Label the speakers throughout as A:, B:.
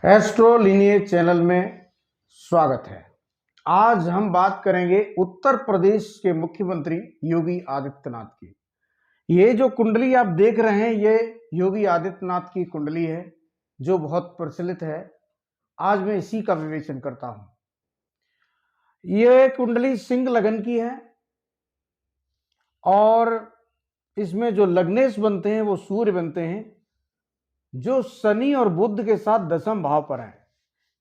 A: Astro lineage channel में स्वागत है। आज हम बात करेंगे उत्तर प्रदेश के मुख्यमंत्री योगी आदित्यनाथ की। ये जो कुंडली आप देख रहे हैं ये योगी आदित्यनाथ की कुंडली है जो बहुत प्रचलित है। आज मैं इसी का विवेचन करता हूं। ये कुंडली सिंह लगन की है और इसमें जो लग्नेश बनते हैं वो सूर्य बनते हैं जो शनि और बुध के साथ दशम भाव पर हैं।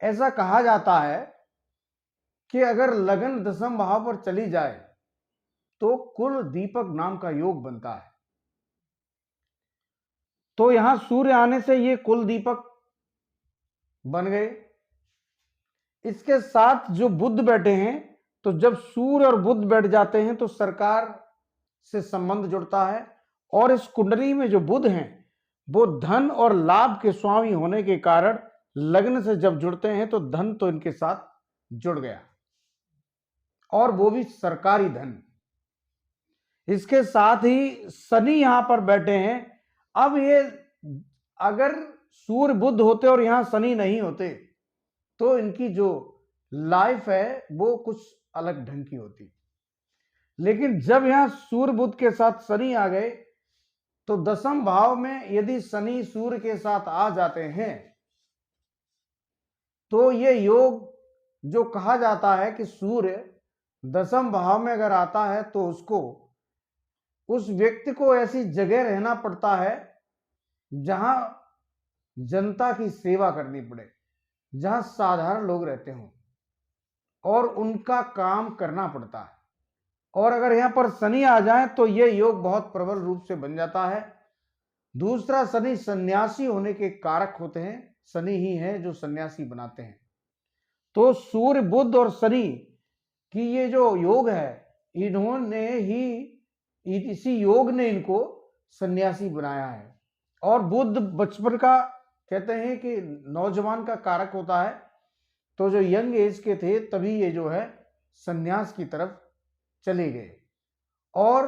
A: ऐसा कहा जाता है कि अगर लगन दशम भाव पर चली जाए तो कुल दीपक नाम का योग बनता है। तो यहां सूर्य आने से ये कुल दीपक बन गए। इसके साथ जो बुध बैठे हैं, तो जब सूर्य और बुध बैठ जाते हैं तो सरकार से संबंध जुड़ता है। और इस कुंडली में जो बुध हैं वो धन और लाभ के स्वामी होने के कारण लग्न से जब जुड़ते हैं तो धन तो इनके साथ जुड़ गया, और वो भी सरकारी धन। इसके साथ ही शनि यहां पर बैठे हैं। अब ये अगर सूर्य बुध होते और यहां शनि नहीं होते तो इनकी जो लाइफ है वो कुछ अलग ढंग की होती। लेकिन जब यहां सूर्य बुध के साथ शनि आ गए तो दशम भाव में यदि शनि सूर्य के साथ आ जाते हैं तो ये योग जो कहा जाता है कि सूर्य दशम भाव में अगर आता है तो उसको उस व्यक्ति को ऐसी जगह रहना पड़ता है जहां जनता की सेवा करनी पड़े, जहां साधारण लोग रहते हों और उनका काम करना पड़ता है। और अगर यहां पर शनि आ जाए तो यह योग बहुत प्रबल रूप से बन जाता है। दूसरा, शनि सन्यासी होने के कारक होते हैं। शनि ही है जो सन्यासी बनाते हैं। तो सूर्य बुध और शनि की ये जो योग है, इन्होंने ही इसी योग ने इनको सन्यासी बनाया है। और बुध बचपन का, कहते हैं कि नौजवान का कारक होता है। तो जो यंग एज के थे तभी ये जो है सन्यास की तरफ चले गए। और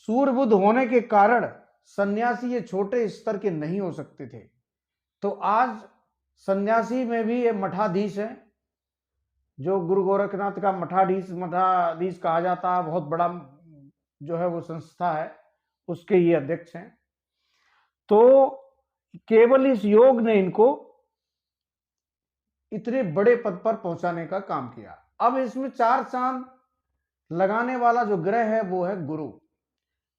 A: सूर्य बुध होने के कारण सन्यासी ये छोटे स्तर के नहीं हो सकते थे। तो आज सन्यासी में भी ये मठाधीश है, जो गुरु गोरखनाथ का मठाधीश कहा जाता है। बहुत बड़ा जो है वो संस्था है, उसके ये अध्यक्ष हैं। तो केवल इस योग ने इनको इतने बड़े पद पर पहुंचाने का काम किया। अब इसमें चार चांद लगाने वाला जो ग्रह है वो है गुरु।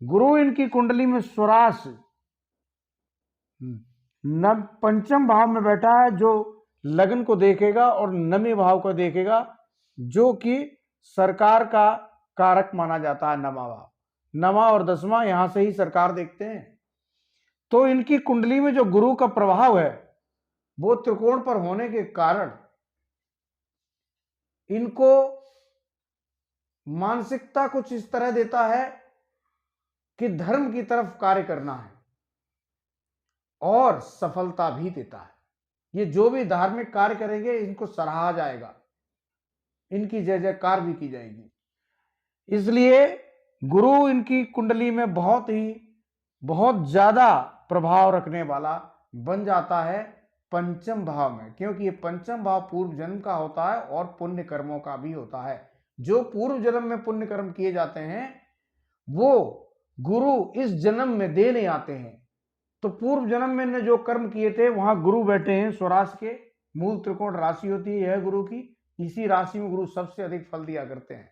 A: गुरु इनकी कुंडली में स्वराश पंचम भाव में बैठा है जो लगन को देखेगा और नवे भाव को देखेगा, जो कि सरकार का कारक माना जाता है। नमा भाव, नमा और दसवां यहां से ही सरकार देखते हैं। तो इनकी कुंडली में जो गुरु का प्रभाव है वो त्रिकोण पर होने के कारण इनको मानसिकता कुछ इस तरह देता है कि धर्म की तरफ कार्य करना है, और सफलता भी देता है। ये जो भी धार्मिक कार्य करेंगे इनको सराहा जाएगा, इनकी जय जयकार भी की जाएगी। इसलिए गुरु इनकी कुंडली में बहुत ज्यादा प्रभाव रखने वाला बन जाता है पंचम भाव में, क्योंकि ये पंचम भाव पूर्व जन्म का होता है और पुण्य कर्मों का भी होता है। जो पूर्व जन्म में पुण्य कर्म किए जाते हैं वो गुरु इस जन्म में देने आते हैं। तो पूर्व जन्म में ने जो कर्म किए थे वहां गुरु बैठे हैं स्वराज के। मूल त्रिकोण राशि होती है गुरु की। इसी राशि में गुरु सबसे अधिक फल दिया करते हैं,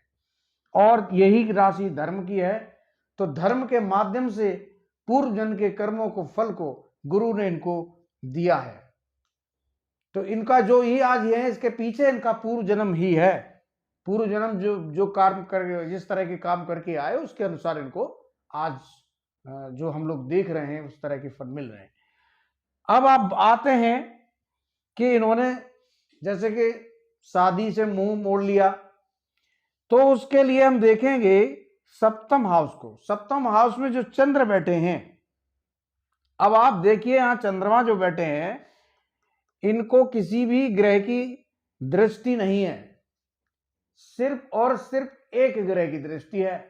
A: और यही राशि धर्म की है। तो धर्म के माध्यम से पूर्व जन्म के कर्मों को, फल को गुरु ने इनको दिया है। तो इनका जो ही आज ये है, इसके पीछे इनका पूर्व जन्म ही है। पूर्व जन्म जो काम कर, जिस तरह के काम करके आए उसके अनुसार इनको आज जो हम लोग देख रहे हैं उस तरह के फल मिल रहे हैं। अब आप आते हैं कि इन्होंने जैसे कि शादी से मुंह मोड़ लिया, तो उसके लिए हम देखेंगे सप्तम हाउस को। सप्तम हाउस में जो चंद्र बैठे हैं, अब आप देखिए यहां चंद्रमा जो बैठे हैं इनको किसी भी ग्रह की दृष्टि नहीं है, सिर्फ और सिर्फ एक ग्रह की दृष्टि है,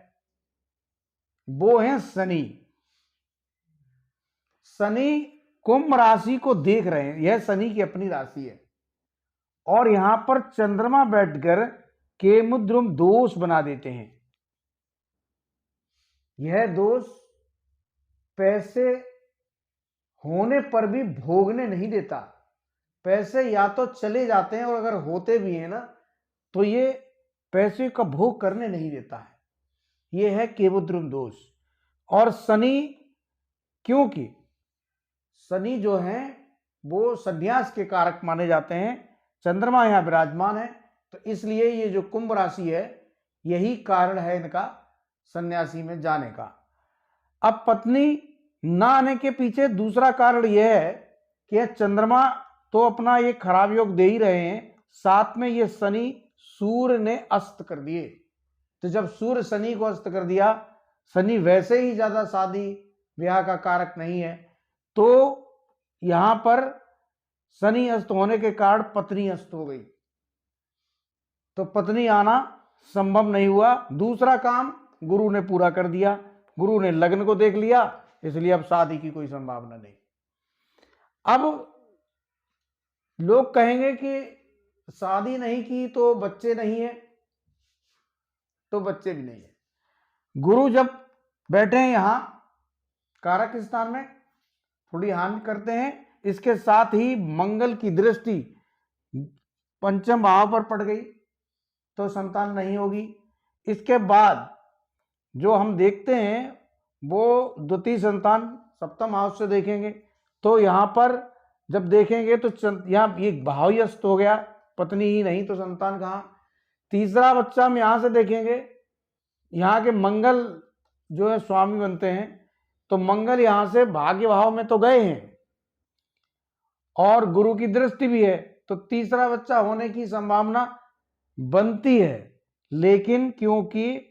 A: वो है शनि। शनि कुंभ राशि को देख रहे हैं, यह शनि की अपनी राशि है, और यहां पर चंद्रमा बैठकर केमुद्रुम दोष बना देते हैं। यह दोष पैसे होने पर भी भोगने नहीं देता। पैसे या तो चले जाते हैं, और अगर होते भी हैं ना, तो ये पैसे का भोग करने नहीं देता है। यह है केमुद्रुम दोष। और शनि, क्योंकि शनि जो है वो संन्यास के कारक माने जाते हैं, चंद्रमा यहां विराजमान है, तो इसलिए ये जो कुंभ राशि है, यही कारण है इनका सन्यासी में जाने का। अब पत्नी ना आने के पीछे दूसरा कारण यह है कि यह चंद्रमा तो अपना ये खराब योग दे ही रहे हैं, साथ में ये शनि सूर्य ने अस्त कर दिए। तो जब सूर्य शनि को अस्त कर दिया, शनि वैसे ही ज्यादा शादी ब्याह का कारक नहीं है, तो यहां पर शनि अस्त होने के कारण पत्नी अस्त हो गई, तो पत्नी आना संभव नहीं हुआ। दूसरा काम गुरु ने पूरा कर दिया, गुरु ने लग्न को देख लिया, इसलिए अब शादी की कोई संभावना नहीं। अब लोग कहेंगे कि शादी नहीं की तो बच्चे नहीं है, तो बच्चे भी नहीं है। गुरु जब बैठे हैं यहां कारक स्थान में, थोड़ी हानि करते हैं, इसके साथ ही मंगल की दृष्टि पंचम भाव पर पड़ गई, तो संतान नहीं होगी। इसके बाद जो हम देखते हैं वो द्वितीय संतान सप्तम हाउस से देखेंगे, तो यहां पर जब देखेंगे तो यहाँ ये भाव ही अस्त हो गया, पत्नी ही नहीं तो संतान कहां। तीसरा बच्चा हम यहां से देखेंगे, यहाँ के मंगल जो है स्वामी बनते हैं, तो मंगल यहां से भाग्य भाव में तो गए हैं, और गुरु की दृष्टि भी है, तो तीसरा बच्चा होने की संभावना बनती है। लेकिन क्योंकि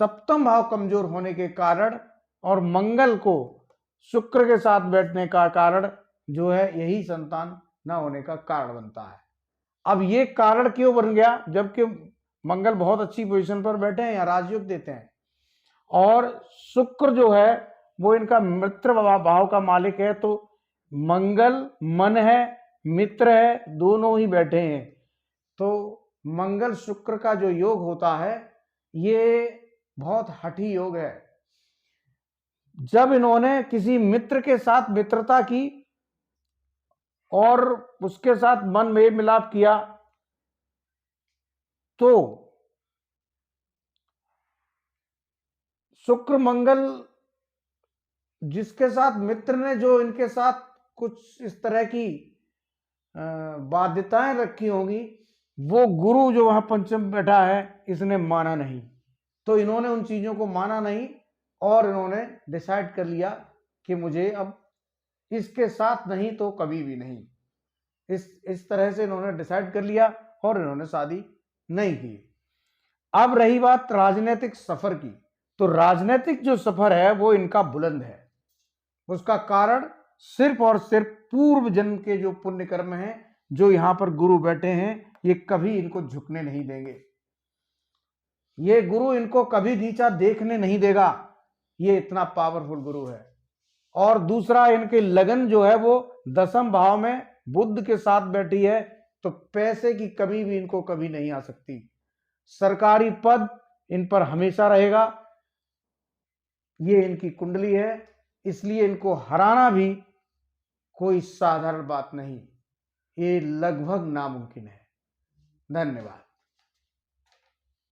A: सप्तम भाव कमजोर होने के कारण और मंगल को शुक्र के साथ बैठने का कारण जो है, यही संतान न होने का कारण बनता है। अब ये कारण क्यों बन गया, जबकि मंगल बहुत अच्छी पोजीशन पर बैठे हैं या राजयोग देते हैं, और शुक्र जो है वो इनका मित्र भाव का मालिक है, तो मंगल मन है, मित्र है, दोनों ही बैठे हैं। तो मंगल शुक्र का जो योग होता है, ये बहुत हठी योग है। जब इन्होंने किसी मित्र के साथ मित्रता की और उसके साथ मन में मिलाप किया, तो शुक्र मंगल जिसके साथ मित्र ने जो इनके साथ कुछ इस तरह की बाध्यताएं रखी होंगी, वो गुरु जो वहां पंचम बैठा है इसने माना नहीं, तो इन्होंने उन चीजों को माना नहीं, और इन्होंने डिसाइड कर लिया कि मुझे अब इसके साथ नहीं तो कभी भी नहीं। इस तरह से इन्होंने डिसाइड कर लिया और इन्होंने शादी नहीं की। अब रही बात राजनीतिक सफर की, तो राजनीतिक जो सफर है वो इनका बुलंद है। उसका कारण सिर्फ और सिर्फ पूर्व जन्म के जो पुण्य कर्म हैं, जो यहां पर गुरु बैठे हैं, ये कभी इनको झुकने नहीं देंगे। ये गुरु इनको कभी नीचा देखने नहीं देगा, ये इतना पावरफुल गुरु है। और दूसरा, इनके लगन जो है वो दसम भाव में बुध के साथ बैठी है, तो पैसे की कमी भी इनको कभी नहीं आ सकती। सरकारी पद इन पर हमेशा रहेगा, ये इनकी कुंडली है, इसलिए इनको हराना भी कोई साधारण बात नहीं, ये लगभग नामुमकिन है। धन्यवाद।